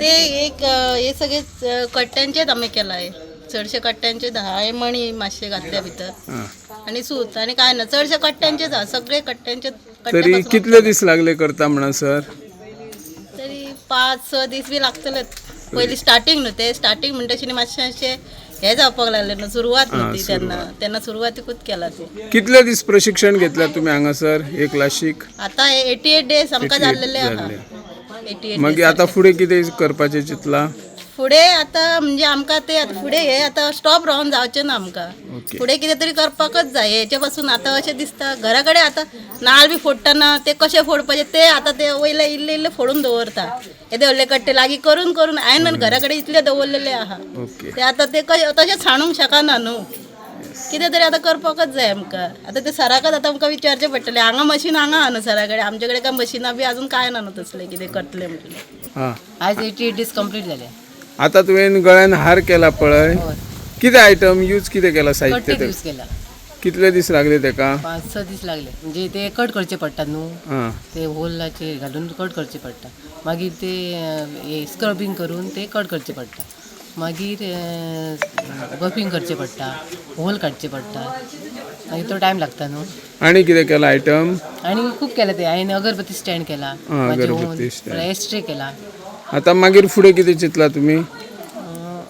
ते एक हे सगळे कट्ट्यांचेच आम्ही केला आहे. चडशे कट्ट्यांचे 10 मणी मातशे घातल्या भितर हां. आणि सूत आणि काय ना चडशे कट्ट्यांचेच हा सगळे कट्ट्यांचे तरी कितले दीस लागले करता म्हणा सर? तरी 5-6 दीस बी लागतलेच. पहिली स्टार्टिंग न्हू ते स्टार्टिंग म्हणटा मातशे हे जावपाक लागले न्हू सुरवात नव्हती तेन्ना सुरवातीकूच केला ते. कितले दीस प्रशिक्षण घेतल्या तुम्ही हांगासर एक क्लासीक? आता 88 डेज आमकां जाल्लेले आहा. जाल्ले. 88 मागीर आता फुडें कितें करपाचें चिंतला? फुडें आता म्हणजे आमकां ते आता फुडें हे आता स्टॉप रावन जावचें ना आमकां. ओके. फुडें कितें तरी करपाकच जाय. हेचे पासून आतां अशें दिसता घरा कडेन आतां नाल्ल बी फोडटना ते कशें फोडपाचे ते आतां ते वयले इल्ले फोडून दवरता. येदे व्हडले कट्टे लागीं करून करून हांवें घरा कडेन इतले दवरलेले आहा. ओके. ते आतां ते तशेंच हाडूंक शकना न्हू. कितें तरी आतां करपाकच जाय आमकां. आतां ते सराकच आतां आमकां विचारचें पडटलें. हांगा मशीन हांगा आहा न्हू सरा कडेन. आमचे कडेन काय मशिनां बी अजून काय ना न्हू तसलें कितें करतलें म्हटलें. हां. आयज 88 डेज कंप्लीट जाले. आता तुवें गळ्यान हार केला पळय, कितें आयटम यूज कितें केला साहित्य? कट्टे यूज केला. कितले दीस लागले तेका? 5-6 दीस लागले. म्हणजे ते कट करचे पडटात न्हू. हां. ते होलाचे घालून कट करचे पडटा. मागीर ते हे स्क्रबिंग करून ते कट करचे पडटा. मागीर बफिंग करचे पडटा, होल काडचे पडटा. मागीर तो टायम लागता न्हू. आनी कितें केला आयटम? आणि खूप केलं ते हांवें अगरबत्ती स्टँड केला, अगरबत्ती stand. एस्ट्रे केला. आता मागीर फुडें कितें चिंतला तुमी?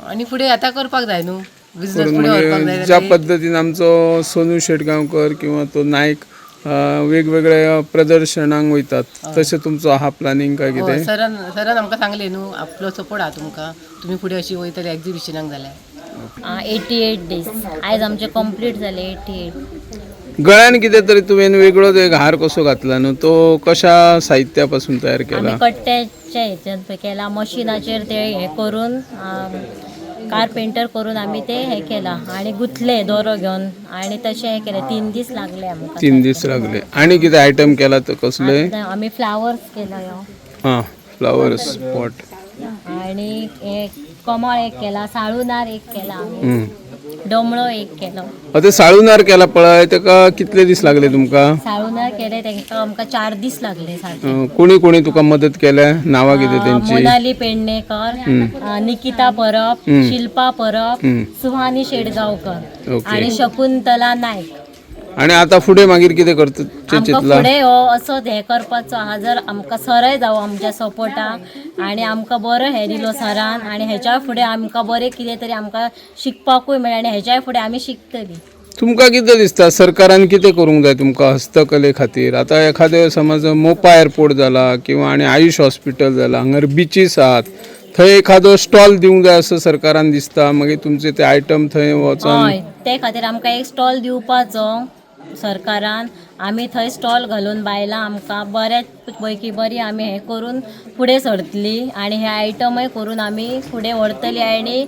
आणि फुडें आतां करपाक जाय न्हू. बिझनस करून फुडें व्हरपाक मागीर जाय ज्या जाल्यार पद्दतीन आमचो सोनू शेटगांवकर किंवा तो नायक वेगवेगळ्या प्रदर्शनांक वयतात तशें तुमचो आहा प्लॅनिंग काय कितें? सरान आमकां सांगलें न्हू आपलो सपोर्ट आहा तुमकां. तुमी फुडें अशी वयतले एक्झिबिशनाक जाल्यार. 88 डेज आयज आमचे कंप्लीट जाले 88. गळ्यान कितें तरी तुवें वेगळोच एक हार कसो घातला न्हू, तो कशा साहित्या पासून तयार केला? आम्ही कट्ट्याच्या हेच्यात केला, मशिनाचेर ते हे करून कारपेंटर करून आम्ही ते हे केला आणि गुंथले दोरो घेवन आणि तशें हे केले. 3 दीस लागले आमकां. 3 दीस लागले. आनी कितें आयटम केला तो कसले? आम्ही फ्लावर्स केला ह्यो हां, फ्लावर्स पॉट. आणि एक कमळ एक केला, साळूनार एक केला, आम्ही डोमळो एक केलो. आता साळूनार केला पळय तेका कितले दीस लागले तुमकां? साळूनार केले तेका आमकां 4 दीस लागले सारखे. कोणी कोणी तुका मदत केल्या? नांवां कितें तेंची? मोनाली पेडणेकर, निकिता परब, शिल्पा परब, सुहानी शेडगावकर ओके. आणि शकुंतला नायक. आणि आता फुडें मागीर कितें करपाचें आमकां चिंतला? फुडें हो असोच हे करपाचो आहा. जर आमकां सरय जावं आमच्या सपोर्टाक आणि आमकां बरो हे दिलो सरान आणि हेच्या फुडें आमकां बरें कितें तरी आमकां शिकपाकूय मेळ्ळें आणि हेच्या फुडें आमी शिकतलीं. तुमकां कितें दिसता सरकारान कितें करूंक जाय तुमकां हस्तकले खातीर? आतां एखादो समज मोपा एअरपोर्ट जाला किंवा आनी आयुष हॉस्पिटल जाला, हांगर बिचीस आहात, थंय एखादो स्टॉल दिवंक जाय असो सरकारान दिसता. मागीर तुमचे ते आयटम थंय वचोन हय, ते खातीर आमकां एक स्टॉल दिवपाचो सरकारान. आमी थंय स्टॉल घालून बायलां आमकां बऱ्याच पैकी बरी आमी हे करून फुडें सरतलीं आणि हे आयटमय करून आमी फुडें व्हरतलीं आणि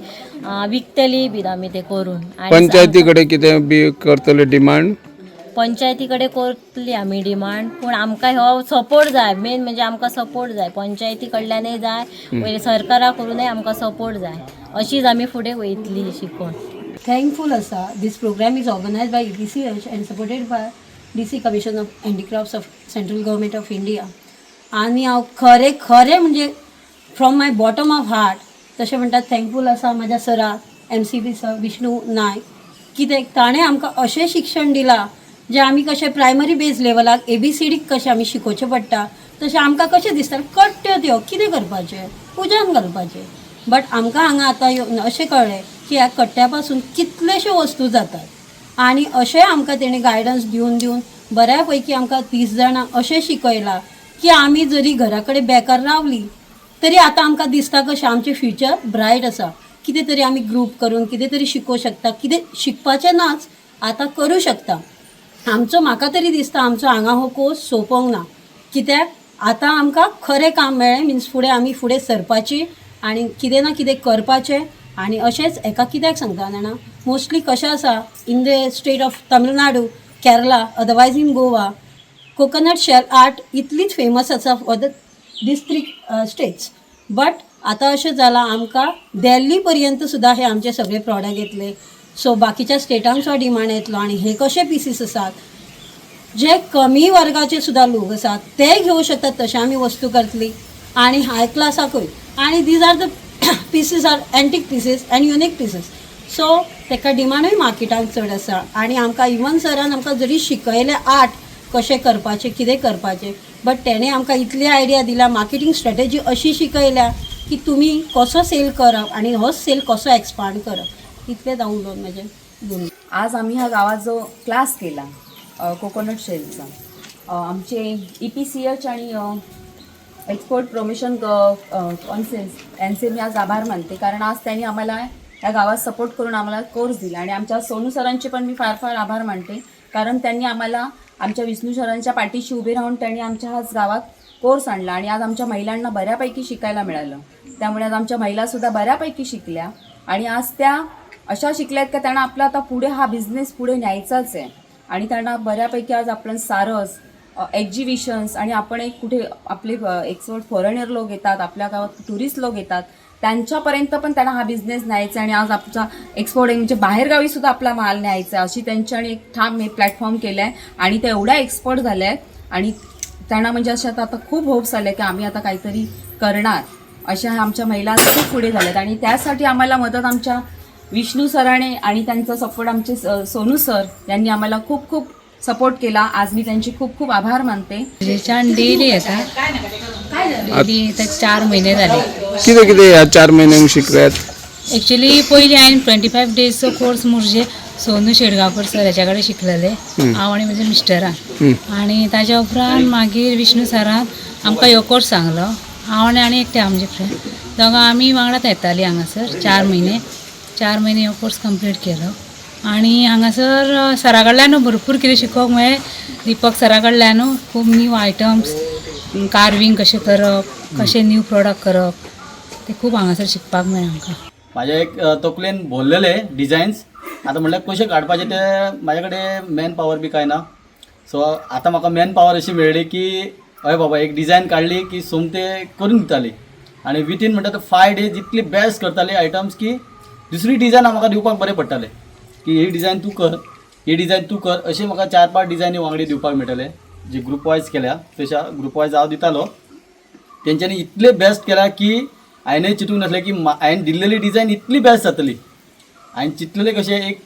विकतलीं बी आमी ते करून. आणि पंचायती कडेन कितें बी करतले डिमांड? पंचायती कडेन करतली आमी डिमांड, पूण आमकां हो सपोर्ट जाय. मेन म्हणजे आमकां सपोर्ट जाय, पंचायती कडल्यानय जाय, पयलीं सरकारा कडूनय आमकां सपोर्ट जाय. अशीच आमी फुडें वयतलीं शिकून. Thankful Asa, this program is organized by EPCH and supported by DC Commission of Handicrafts of Central Government of India. आणि हांव खरें म्हणजे from my bottom of heart तशें म्हणटात थँकफूल आसा म्हाज्या सराक MCB सर विष्णू नायक. कित्याक ताणें आमकां अशें शिक्षण दिलां जें आमी कशें प्रायमरी बेज लेवलाक ABCD कशें आमी शिकोवचें पडटा तशें आमकां कशें दिसता कट्ट्यो त्यो कितें करपाचें, पुजान घालपाचें. बट आमकां हांगा आतां अशें कळ्ळें की ह्या कट्ट्या पासून कितलेश्यो वस्तू जातात आणि अशें आमकां तेणी गायडन्स दिवन बऱ्या पैकी आमकां 30 जाणां अशें शिकयलां की आमी जरी घरा कडेन बेकार रावलीं तरी आतां आमकां दिसता कशें आमचें फ्युचर ब्रायट आसा. कितें तरी आमी ग्रूप करून कितें तरी शिकोवंक शकता. कितें शिकपाचें नाच आतां करूं शकता. म्हाका तरी दिसता आमचो हांगा हो कोर्स सोंपोंक ना. कित्याक आतां आमकां खरें काम मेळ्ळें. मिन्स फुडें आमी फुडें सरपाची आणि कितें ना कितें करपाचें. आणि अशेंच हेका कित्याक सांगता जाणा, मोस्टली कशें आसा in the state of Tamil Nadu, Kerala, otherwise in Goa, coconut shell art इतलीच फेमस आसा फॉर दीस 3 स्टेट्स. बट आतां अशें जालां आमकां दिल्ली पर्यंत सुद्दां हे आमचे सगळे प्रॉडक्ट येतले. सो बाकीच्या स्टेटांचो डिमांड येतलो आणि हे कशे पीसीस आसात जे कमी वर्गाचे सुद्दां लोक आसात ते घेवं शकतात तशें आमी वस्तू करतली. आणि हाय क्लासाकूय आनी these are the pieces are antique pieces and unique pieces. So ताका डिमांडूय मार्केटान चड आसा. आनी आमकां इवन सरान आमकां जरी शिकयलें आर्ट कशें करपाचें कितें करपाचें, बट तेणें आमकां इतली आयडिया दिल्या, मार्केटींग स्ट्रॅटेजी अशी शिकयल्या की तुमी कसो सेल करप आनी हो सेल कसो एक्सपांड करप. इतलें जावन दोन म्हजें दोन. आज आम्ही ह्या गावात जो क्लास केला कोकोनट शेलचा, आमचे EPCH आणि एक्सपोर्ट प्रमोशन कौन्सिल यांचे मी आज आभार मानते. कारण आज त्यांनी आम्हाला या गावात सपोर्ट करून आम्हाला कोर्स दिला. आणि आमच्या सोनू सरांचे पण मी फार फार आभार मानते. कारण त्यांनी आम्हाला आमच्या विष्णू सरांच्या पाठीशी उभे राहून त्यांनी आमच्या आज गावात कोर्स आणला. आणि आज आमच्या महिलांना बऱ्यापैकी शिकायला मिळालं. त्यामुळे आज आमच्या महिलासुद्धा बऱ्यापैकी शिकल्या. आणि आज त्या अशा शिकल्यात का त्यांना आपला आता पुढे हा बिझनेस पुढे न्यायचाच आहे. आणि त्यांना बऱ्यापैकी आज आपण सारस एक्झिबिशन्स आणि आपण एक कुठे आपले एक्सपर्ट फॉरेनर लोक येतात, आपल्या गावात टुरिस्ट लोक येतात, त्यांच्यापर्यंत पण त्यांना हा बिझनेस न्यायचा. आणि आज आमचा एक्सपोर्ट म्हणजे बाहेरगावीसुद्धा आपला माल न्यायचा अशी त्यांच्याने एक ठाम प्लॅटफॉर्म केलं आहे. आणि ते एवढ्या एक्सपर्ट झाले आहेत आणि त्यांना म्हणजे अशा आता खूप होप्स आले की आम्ही आता काहीतरी करणार. अशा आमच्या महिला खूप पुढे झाल्यात. आणि त्यासाठी आम्हाला मदत आमच्या विष्णू सराने आणि त्यांचा सपोर्ट आमचे सोनू सर यांनी आम्हाला खूप खूप सपोर्ट केला. आज मी त्यांचे खूप खूप आभार मानते. जेच्यान डेली येता डेली येता 4 महिने झाले. कितें कितें ह्या 4 म्हयन्यांक शिकल्यात? एक्चुअली पयलीं हांवें 25 डेजचो कोर्स म्हणजे सोनू शेडगांवकर सर हेच्या कडेन शिकलेले, हांव आनी म्हजे मिस्टरान. आनी ताच्या उपरांत मागीर विष्णू सरान आमकां हो कोर्स सांगलो. हांव आनी एकटे आमचे फ्रेंड दोगां आमी वांगडाच येतालीं हांगासर 4 महिने हो कोर्स कंप्लीट केलो. आनी हांगासर सरा कडल्यान भरपूर कितें शिकोवंक मेळ्ळें. दिपक सरा कडल्यान खूब न्यू आयटम्स, कार्विंग कशें करप, कशें न्यू प्रोडक्ट करप, ते खूब हांगासर शिकपाक मेळ्ळें आमकां. म्हाज्या एक तकलेन भरलेले डिझायन्स. आतां म्हणल्यार कशें काडपाचें ते म्हाजे कडेन मॅन पावर बी काय ना. सो आतां म्हाका मॅन पावर अशी मेळ्ळी की हय बाबा एक डिझायन काडली की सोमते करून दिताली. आनी विथीन म्हणटा तो 5 days इतली बेस्ट करताली आयटम्स की दुसरी डिझायन म्हाका दिवपाक बरें पडटालें की ही डिझायन तूं कर, ही डिझायन तूं कर. अशें म्हाका 4-5 डिझायनी वांगडी दिवपाक मेळटले जे ग्रूप वायज केल्या तशा ग्रूप वायज हांव दितालो. तेंच्यांनी इतले बेस्ट केला की हांवें चिंतूंक नासलें की हांवें दिल्लेली डिझायन इतली बेस्ट जातली. हांवें चिंतलेलें कशें एक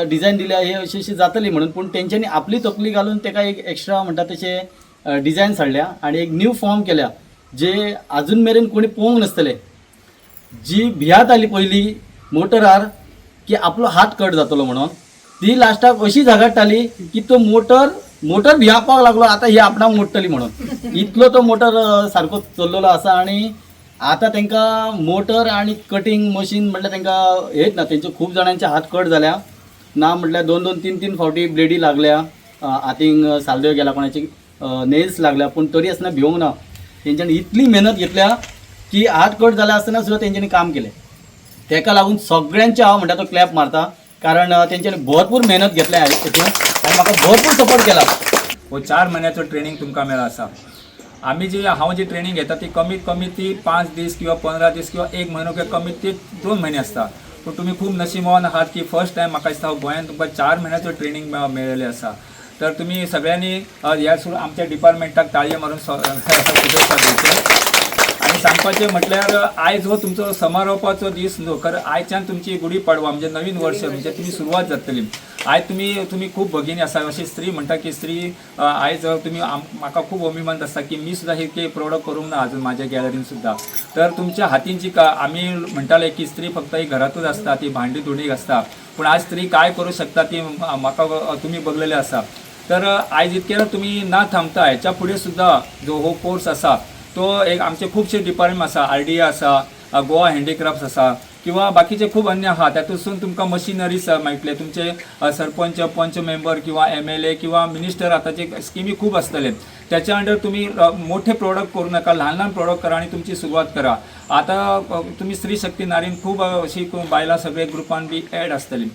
डिझायन दिल्या हे अशी अशी जातली म्हणून, पूण तेंच्यांनी आपली तकली घालून ताका एक एक्स्ट्रा म्हणटा तशें डिझायन्स हाडल्या आणि एक न्यू फॉर्म केल्या जे अजून मेरेन कोणी पळोवंक नासतले. जी भियात आली पयली मोटरार की आपलो हात कट जातलो म्हणून, ती लास्टाक अशी झगडटाली की तो मोटर भियापाक लागलो आतां ही आपणाक मोडटली म्हणून. इतलो तो मोटर सारको चल्लेलो आसा. आणि आतां तांकां मोटर आणि कटींग मशीन म्हटल्यार तांकां हेच ना. तेंचे खूब जाणांचे हात कट जाल्या ना म्हटल्यार 2-2, 3-3 फावटी ब्लेडी लागल्या, हातींक सालदेव गेला, कोणाची नेल्स लागल्या, पूण तरी आसतना भिवंक ना. तेंच्यांनी इतली मेहनत घेतल्या की हात कट जाल्या आसतना सुद्दां तेंच्यांनी काम केलें. ताका लागून सगळ्यांचे हांव म्हणटा तो क्लॅप मारता. कारण तेंच्यांनी भरपूर मेहनत घेतल्या हितून आनी म्हाका भरपूर सपोर्ट केला. हो 4 महिन्याचं ट्रेनिंग तुमकां मेळ्ळा आसा. आम्ही हांव जी ट्रेनिंग घेता ती कमीत कमी ती 5 दीस किंवा 15 दीस किंवा 1 म्हयनो किंवा कमीत ती 2 महिने आसता. पूण तुमी खूब नशिबवान आहात की फर्स्ट टायम म्हाका दिसता गोंयांत तुमकां 4 महिन्याचं ट्रेनिंग मेळिल्लें आसा. तर तुम्ही सगळ्यांनी ह्या सुद्दां आमच्या डिपार्टमेंटाक ताळयो मारून आणि सांगपाचें म्हटल्यार आयज हो तुमचो समारोपाचो दीस न्हू, कारण आयच्यान तुमची गुढी पाडवा म्हणजे नवीन वर्ष म्हणजे तुमी सुरवात जातली. आयज तुम्ही खूब भगिनी आसा. अशी स्त्री म्हणटा की स्त्री आयज तुम्ही म्हाका खूब अभिमान आसता की मी सुद्दां हे प्रोडक्ट करूंक ना अजून माझ्या गॅलरीन सुद्दां. तर तुमच्या हातीन जी आमी म्हणटाले की स्त्री फक्त ही घरातूच आसता, ती भांडी धुणीक आसता, पूण आज स्त्री काय करू शकता ती म्हाका तुम्ही बघलेले आसा. तर आयज इतकें तुम्ही ना थांबता ह्याच्या फुडें सुद्दां जो हो कोर्स आसा तो एक आमचे खूबशे डिपार्टमेंट आसा, RDA आसा, गोवा हँडीक्राफ्ट्स आसा किंवा बाकीचे खूब अन्य आहात. तातूंतसून तुमकां मशिनरीज मेळटले. तुमचे सरपंच, पंच मेंबर किंवा MLA किंवा मिनिस्टर आतांचे स्किमी खूब आसतले. त्याच्या अंडर तुम्ही मोठे प्रोडक्ट करू नका, ल्हान प्रोडक्ट करा आणि तुमची सुरवात करा. आता तुम्ही स्त्री शक्ती नारीन खूब अशी बायलां सगळे ग्रुपान बी ॲड आसतली.